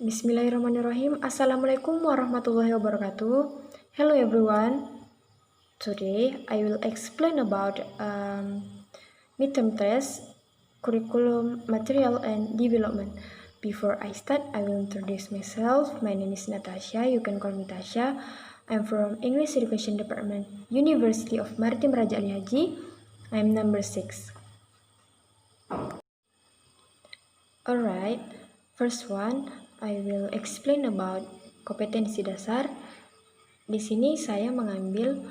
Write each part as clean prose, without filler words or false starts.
Bismillahirrahmanirrahim. Assalamualaikum warahmatullahi wabarakatuh. Hello everyone. Today I will explain about midterm test, curriculum, material, and development. Before I start, I will introduce myself. My name is Natasha. You can call me Tasha. I'm from English Education Department, University of Maritime Raja Ali Haji. I'm number 6. Alright, first one, I will explain about kompetensi dasar. Di sini saya mengambil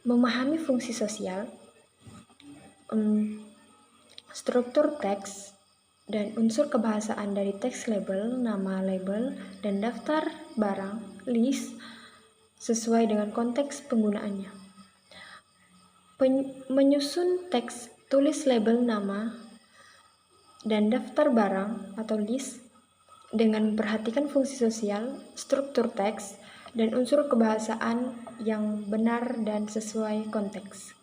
memahami fungsi sosial, struktur teks, dan unsur kebahasaan dari teks label, nama label, dan daftar barang, list, sesuai dengan konteks penggunaannya. Menyusun teks tulis label nama dan daftar barang atau list dengan memperhatikan fungsi sosial, struktur teks, dan unsur kebahasaan yang benar dan sesuai konteks.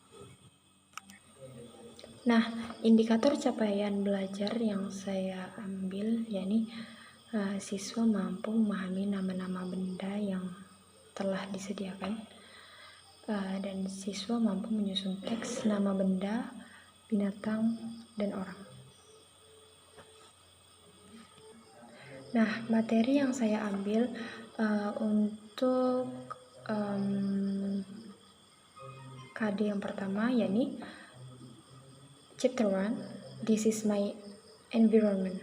Nah, indikator capaian belajar yang saya ambil yakni siswa mampu memahami nama-nama benda yang telah disediakan, dan siswa mampu menyusun teks nama benda, binatang, dan orang. Nah, materi yang saya ambil untuk KD yang pertama yakni Chapter 1, This is my environment.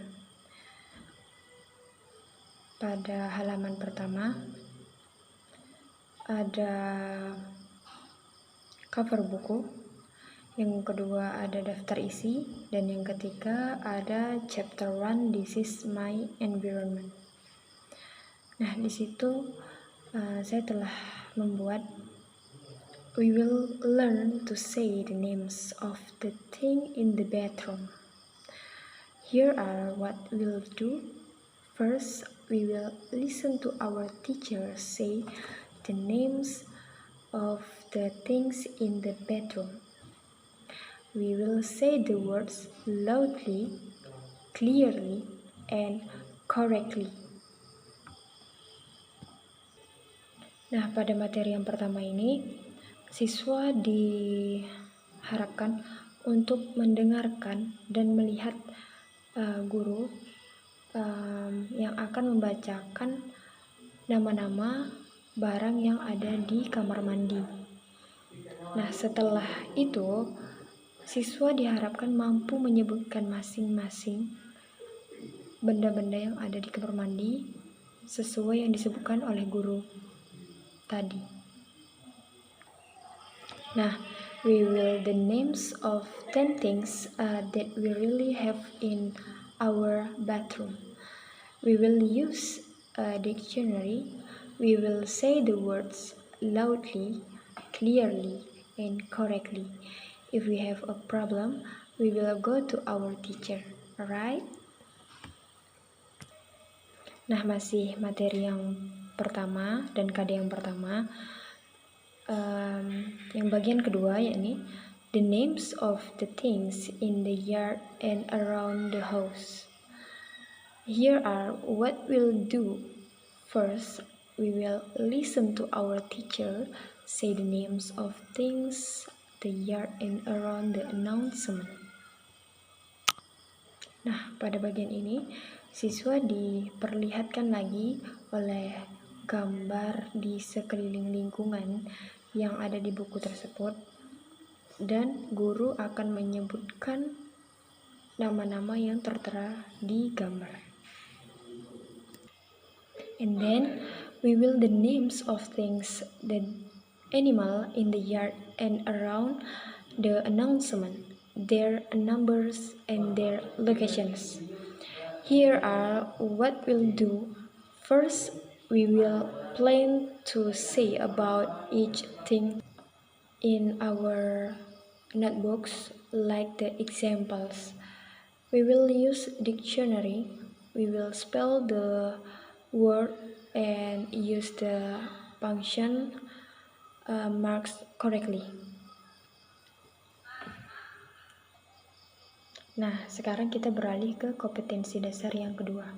Pada halaman pertama ada cover buku, yang kedua ada daftar isi, dan yang ketiga ada chapter 1 This is my environment. Nah, di situ saya telah membuat we will learn to say the names of the thing in the bathroom. Here are what we'll do. First, we will listen to our teacher say the names of the things in the bathroom. We will say the words loudly, clearly, and correctly. Nah, pada materi yang pertama ini, siswa diharapkan untuk mendengarkan dan melihat guru yang akan membacakan nama-nama barang yang ada di kamar mandi. Nah, setelah itu, siswa diharapkan mampu menyebutkan masing-masing benda-benda yang ada di kamar mandi sesuai yang disebutkan oleh guru tadi. Nah, we will the names of 10 things that we really have in our bathroom. We will use a dictionary. We will say the words loudly, clearly, and correctly. If we have a problem, we will go to our teacher, alright? Nah, masih materi yang pertama dan KD yang pertama. Yang bagian kedua yakni the names of the things in the yard and around the house. Here are what we'll do. First, we will listen to our teacher say the names of things, the yard, and around the announcement. Nah, pada bagian ini, siswa diperlihatkan lagi oleh gambar di sekeliling lingkungan yang ada di buku tersebut, dan guru akan menyebutkan nama-nama yang tertera di gambar. And then we will the names of things, the animal in the yard and around the announcement, their numbers and their locations. Here are what we'll do. First, we will plan to say about each thing in our notebooks like the examples. We will use dictionary. We will spell the word and use the function marks correctly. Nah, sekarang kita beralih ke kompetensi dasar yang kedua.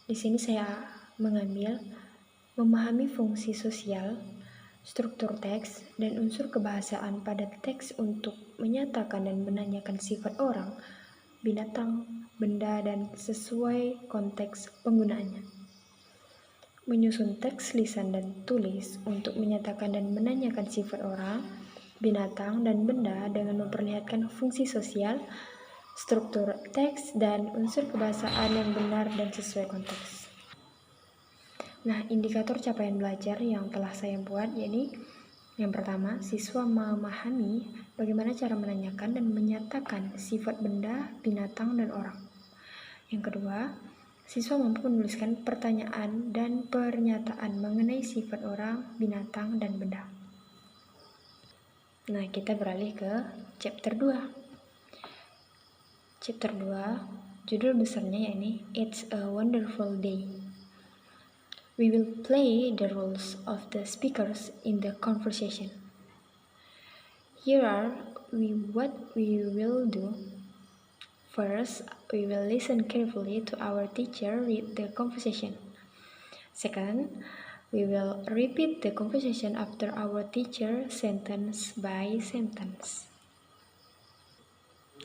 Di sini saya mengambil memahami fungsi sosial, struktur teks, dan unsur kebahasaan pada teks untuk menyatakan dan menanyakan sifat orang, binatang, benda, dan sesuai konteks penggunaannya. Menyusun teks lisan dan tulis untuk menyatakan dan menanyakan sifat orang, binatang, dan benda dengan memperlihatkan fungsi sosial, struktur teks, dan unsur kebahasaan yang benar dan sesuai konteks. Nah, indikator capaian belajar yang telah saya buat, yakni yang pertama, siswa memahami bagaimana cara menanyakan dan menyatakan sifat benda, binatang, dan orang. Yang kedua, siswa mampu menuliskan pertanyaan dan pernyataan mengenai sifat orang, binatang, dan benda. Nah, kita beralih ke chapter 2. Chapter 2, judul besarnya yakni It's a Wonderful Day. We will play the roles of the speakers in the conversation. Here are what we will do. First, we will listen carefully to our teacher read the conversation. Second, we will repeat the conversation after our teacher sentence by sentence.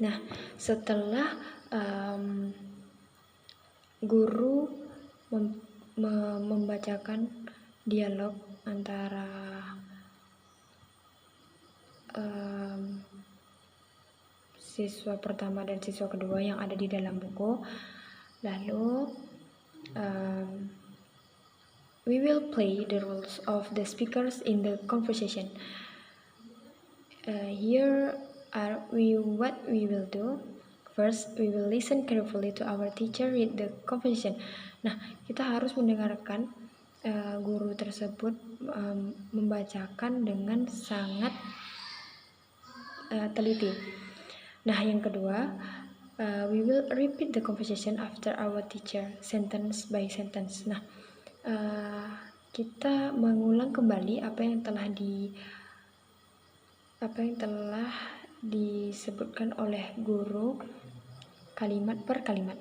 Nah, setelah guru membacakan dialog antara siswa pertama dan siswa kedua yang ada di dalam buku, lalu we will play the roles of the speakers in the conversation. Here are what we will do. First, we will listen carefully to our teacher read the conversation. Nah, kita harus mendengarkan guru tersebut membacakan dengan sangat teliti. Nah, yang kedua, we will repeat the conversation after our teacher sentence by sentence. Nah, kita mengulang kembali apa yang telah disebutkan oleh guru kalimat per kalimat.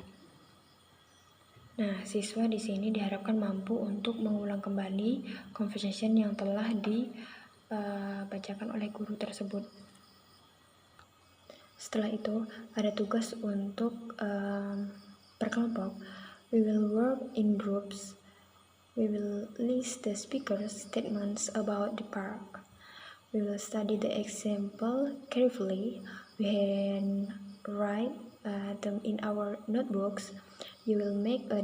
Nah, siswa di sini diharapkan mampu untuk mengulang kembali conversation yang telah dibacakan oleh guru tersebut. Setelah itu, ada tugas untuk berkelompok. We will work in groups. We will list the speaker's statements about the park. We will study the example carefully. We can write them in our notebooks. You will make a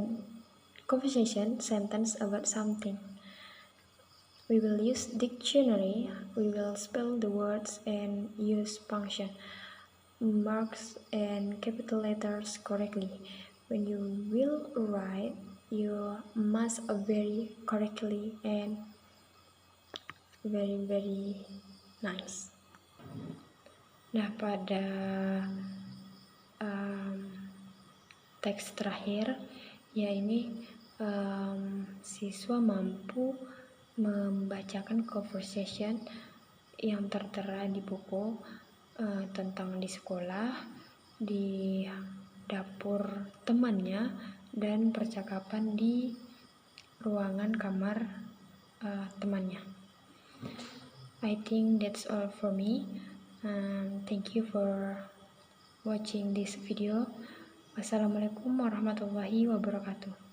conversation sentence about something. We will use dictionary. We will spell the words and use punctuation marks and capital letters correctly. When you will write, you must very correctly and very nice. Nah, pada teks terakhir ya ini siswa mampu membacakan conversation yang tertera di buku tentang di sekolah, di dapur temannya, dan percakapan di ruangan kamar temannya. I think that's all for me. Thank you for watching this video. Wassalamualaikum warahmatullahi wabarakatuh.